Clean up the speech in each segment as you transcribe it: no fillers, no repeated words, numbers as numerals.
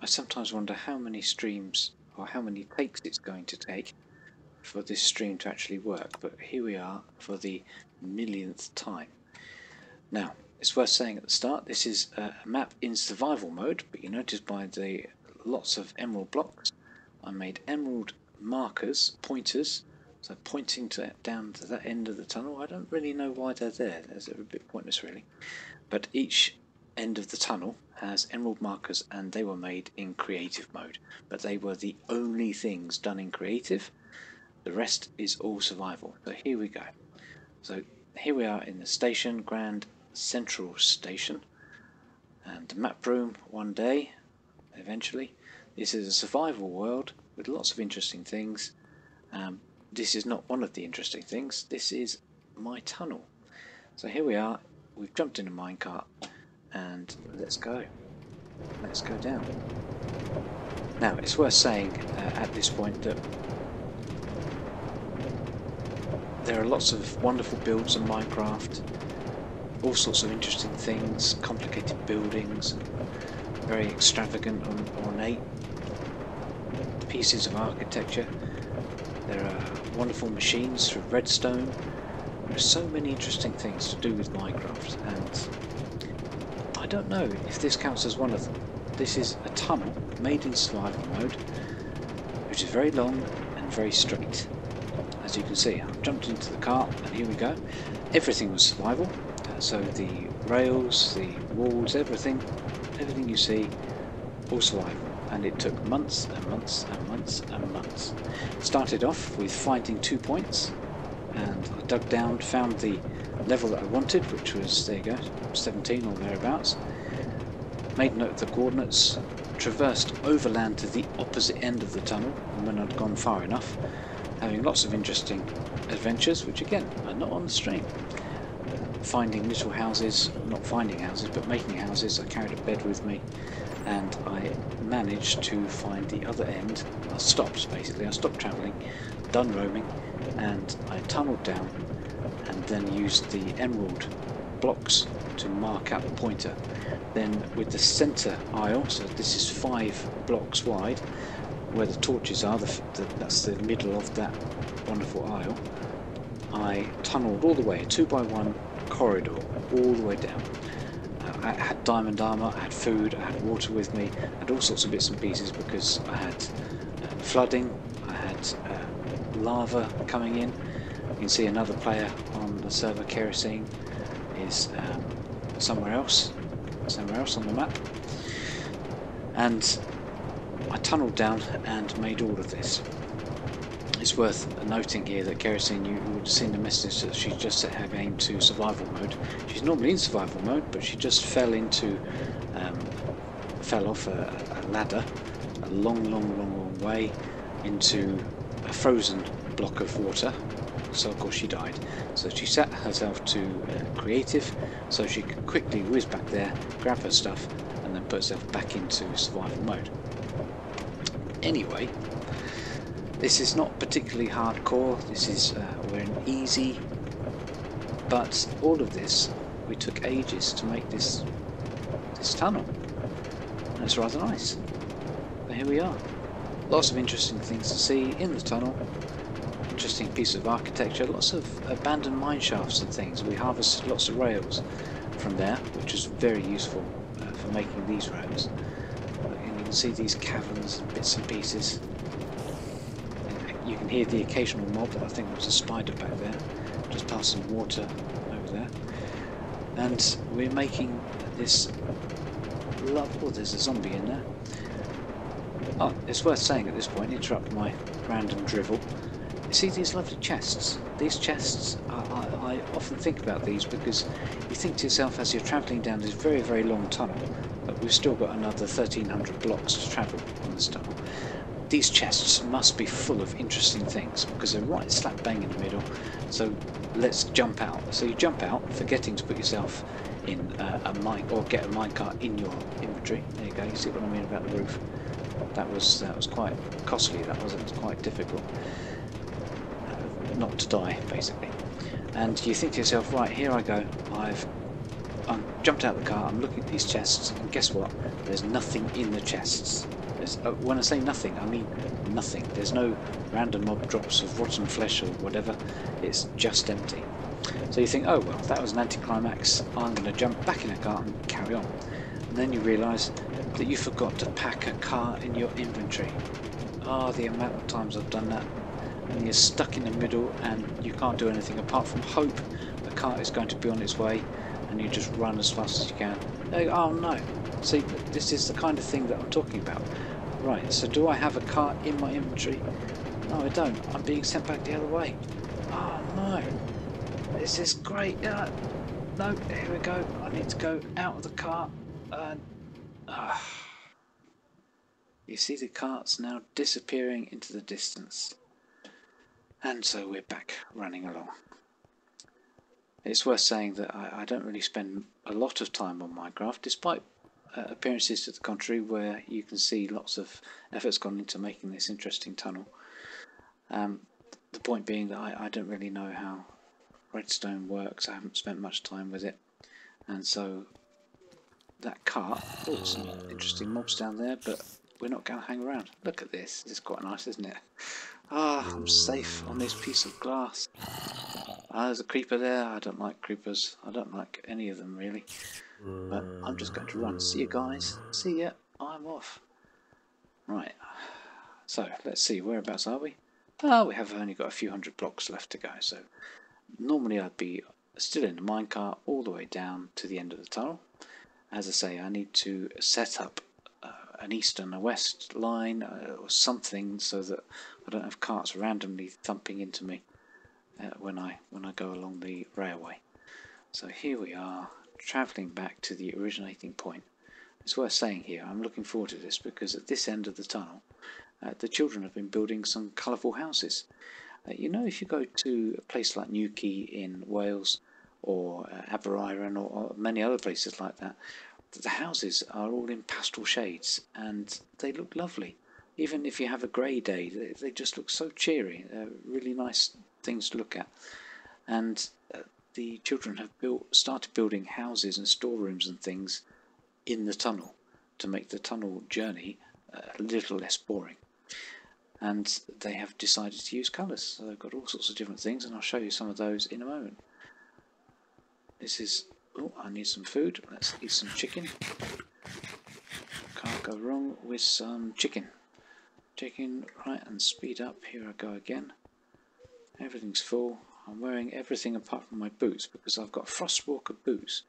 I sometimes wonder how many streams or how many takes it's going to take for this stream to actually work, but here we are for the millionth time. Now, it's worth saying at the start, this is a map in survival mode, but you notice by the lots of emerald blocks, I made emerald markers, pointers, so pointing down to that end of the tunnel. I don't really know why they're there, they're a bit pointless really, but each end of the tunnel has emerald markers, and they were made in creative mode, but they were the only things done in creative. The rest is all survival. So here we go. So here we are in the station, Grand Central Station, and the map room one day, eventually. This is a survival world with lots of interesting things. This is not one of the interesting things, this is my tunnel. So here we are, we've jumped in a minecart, and let's go down. Now it's worth saying at this point that there are lots of wonderful builds in Minecraft, all sorts of interesting things, complicated buildings, very extravagant and ornate pieces of architecture. There are wonderful machines through redstone. There are so many interesting things to do with Minecraft, and I don't know if this counts as one of them. This is a tunnel made in survival mode, which is very long and very straight. As you can see, I've jumped into the cart, and here we go. Everything was survival, so the rails, the walls, everything you see, all survival. And it took months and months and months and months. Started off with finding 2 points, and I dug down, found the level that I wanted, which was, there you go, 17 or thereabouts. Made note of the coordinates, traversed overland to the opposite end of the tunnel, and when I'd gone far enough, having lots of interesting adventures, which again are not on the stream. Finding little houses, not finding houses, but making houses. I carried a bed with me, and I managed to find the other end. I stopped travelling, done roaming, and I tunnelled down and then used the emerald blocks to mark out the pointer. Then with the centre aisle, so this is 5 blocks wide, where the torches are, that's the middle of that wonderful aisle, I tunnelled all the way, a 2x1 corridor, all the way down. I had diamond armour, I had food, I had water with me, I had all sorts of bits and pieces because I had flooding, I had lava coming in. You can see another player on the server, Kerosene, is somewhere else on the map. And I tunnelled down and made all of this. It's worth noting here that Kerosene, you would have seen the message that she just set her game to survival mode. She's normally in survival mode, but she just fell off a ladder a long way into a frozen block of water, so of course she died. So she set herself to creative, so she could quickly whiz back there, grab her stuff, and then put herself back into survival mode. Anyway, this is not particularly hardcore, this is we're in easy, but all of this, we took ages to make this tunnel, and it's rather nice. But here we are, lots of interesting things to see in the tunnel, interesting piece of architecture, lots of abandoned mine shafts and things. We harvested lots of rails from there, which was very useful for making these roads. And you can see these caverns and bits and pieces. You can hear the occasional mob. I think there was a spider back there, just passing water over there. And we're making this oh, there's a zombie in there. Oh, it's worth saying at this point, interrupt my random drivel. You see these lovely chests? These chests, I often think about these because you think to yourself as you're travelling down this very, very long tunnel, but we've still got another 1300 blocks to travel on this tunnel. These chests must be full of interesting things because they're right slap bang in the middle. So let's jump out. So you jump out, forgetting to put yourself in a mine or get a minecart in your inventory. There you go. You see what I mean about the roof? That was quite costly. It was quite difficult not to die, basically. And you think to yourself, right, here I go. I've jumped out of the car, I'm looking at these chests, and guess what? There's nothing in the chests. When I say nothing, I mean nothing. There's no random odd drops of rotten flesh or whatever. It's just empty. So you think, oh well, that was an anticlimax. I'm going to jump back in a car and carry on. And then you realise that you forgot to pack a car in your inventory. Ah, the amount of times I've done that. And you're stuck in the middle and you can't do anything apart from hope the car is going to be on its way, and you just run as fast as you can. Oh no. See, this is the kind of thing that I'm talking about. Right, so do I have a car in my inventory? No, I don't. I'm being sent back the other way. Oh no. This is great. No, here we go. I need to go out of the car. You see the carts now disappearing into the distance. And so we're back running along. It's worth saying that I don't really spend a lot of time on Minecraft, despite appearances to the contrary, where you can see lots of effort's gone into making this interesting tunnel. The point being that I don't really know how redstone works. I haven't spent much time with it, and so that cart, oh, some interesting mobs down there, but we're not going to hang around. Look at this. This is quite nice, isn't it? I'm safe on this piece of glass. There's a creeper there. I don't like creepers. I don't like any of them really. But I'm just going to run. See you guys. See ya. I'm off. Right. So let's see. Whereabouts are we? We have only got a few hundred blocks left to go. So normally I'd be still in the minecart all the way down to the end of the tunnel. As I say, I need to set up an east and a west line or something so that I don't have carts randomly thumping into me when I go along the railway. So here we are, travelling back to the originating point. It's worth saying here, I'm looking forward to this because at this end of the tunnel, the children have been building some colourful houses. You know, if you go to a place like Newquay in Wales or Aberaeron or many other places like that, the houses are all in pastel shades and they look lovely. Even if you have a grey day, they just look so cheery. They're really nice things to look at. And the children have started building houses and storerooms and things in the tunnel to make the tunnel journey a little less boring. And they have decided to use colours. So they've got all sorts of different things, and I'll show you some of those in a moment. This is... oh, I need some food. Let's eat some chicken. Can't go wrong with some chicken. Chicken, right, and speed up. Here I go again. Everything's full. I'm wearing everything apart from my boots because I've got Frostwalker boots.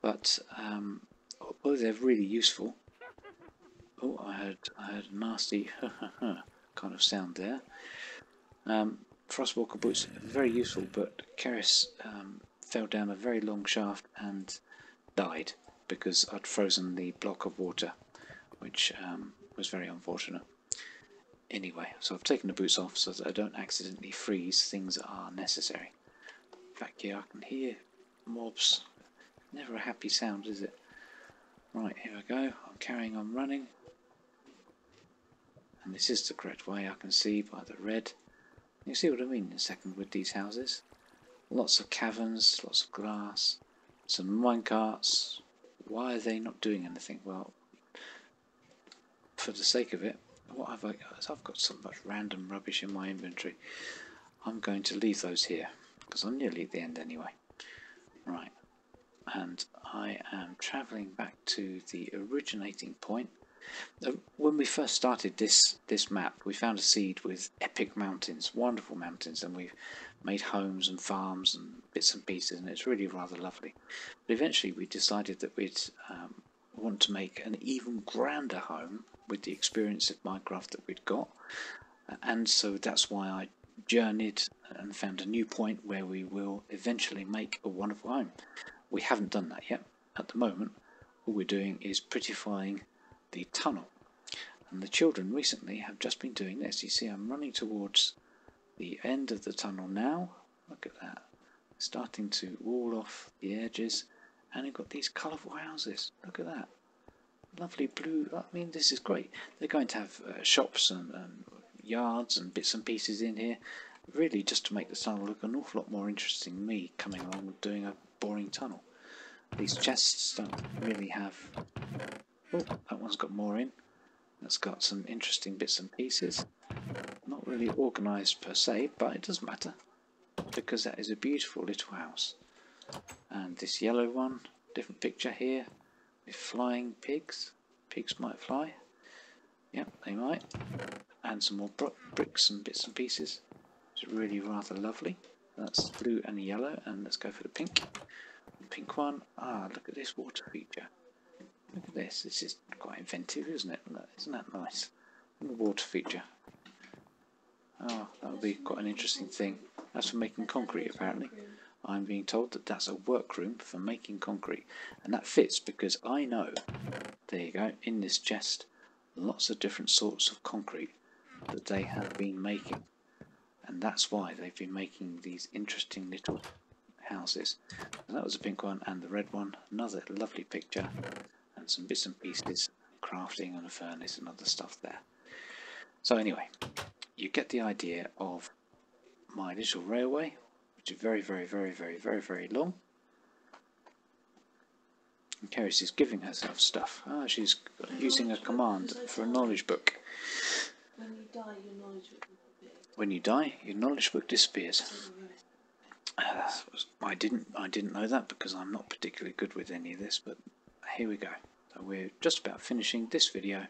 But although they're really useful... oh, I heard a nasty kind of sound there. Frostwalker boots are very useful, but Keris fell down a very long shaft and died because I'd frozen the block of water, which was very unfortunate. Anyway, so I've taken the boots off so that I don't accidentally freeze things that are necessary. Back here I can hear mobs. Never a happy sound, is it? Right, here I go. I'm carrying on running. And this is the correct way, I can see by the red. You see what I mean in a second with these houses. Lots of caverns, lots of glass, some minecarts. Why are they not doing anything? Well, for the sake of it, what have I got? I've got so much random rubbish in my inventory. I'm going to leave those here because I'm nearly at the end anyway. Right, and I am travelling back to the originating point. When we first started this map, we found a seed with epic mountains, wonderful mountains, and we've made homes and farms and bits and pieces, and it's really rather lovely. But eventually we decided that we'd want to make an even grander home with the experience of Minecraft that we'd got, and so that's why I journeyed and found a new point where we will eventually make a wonderful home. We haven't done that yet. At the moment, all we're doing is prettifying the tunnel, and the children recently have just been doing this. You see, I'm running towards the end of the tunnel now. Look at that, starting to wall off the edges, and you've got these colourful houses. Look at that, lovely blue. I mean, this is great. They're going to have shops and yards and bits and pieces in here, really just to make the tunnel look an awful lot more interesting than me coming along and doing a boring tunnel. These chests don't really have... Oh, that one's got more in. That's got some interesting bits and pieces. Not really organised per se, but it doesn't matter, because that is a beautiful little house. And this yellow one, different picture here, with flying pigs. Pigs might fly. Yep, they might. And some more bricks and bits and pieces. It's really rather lovely. That's blue and yellow, and let's go for the pink. The pink one. Ah, look at this water feature. Look at this. This is quite inventive, isn't it? Isn't that nice? The water feature. Oh, that would be quite an interesting thing. That's for making concrete, apparently. I'm being told that that's a workroom for making concrete. And that fits because I know, there you go, in this chest, lots of different sorts of concrete that they have been making. And that's why they've been making these interesting little houses. So that was a pink one, and the red one, another lovely picture, and some bits and pieces, crafting and a furnace and other stuff there. So anyway, you get the idea of my little railway, which is very, very, very, very, very, very long. And Keris is giving herself stuff. Ah, she's using a command for a knowledge book. When you die, your knowledge book disappears. When you die, your knowledge book disappears. I didn't know that because I'm not particularly good with any of this, but here we go. So we're just about finishing this video,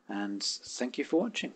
and thank you for watching.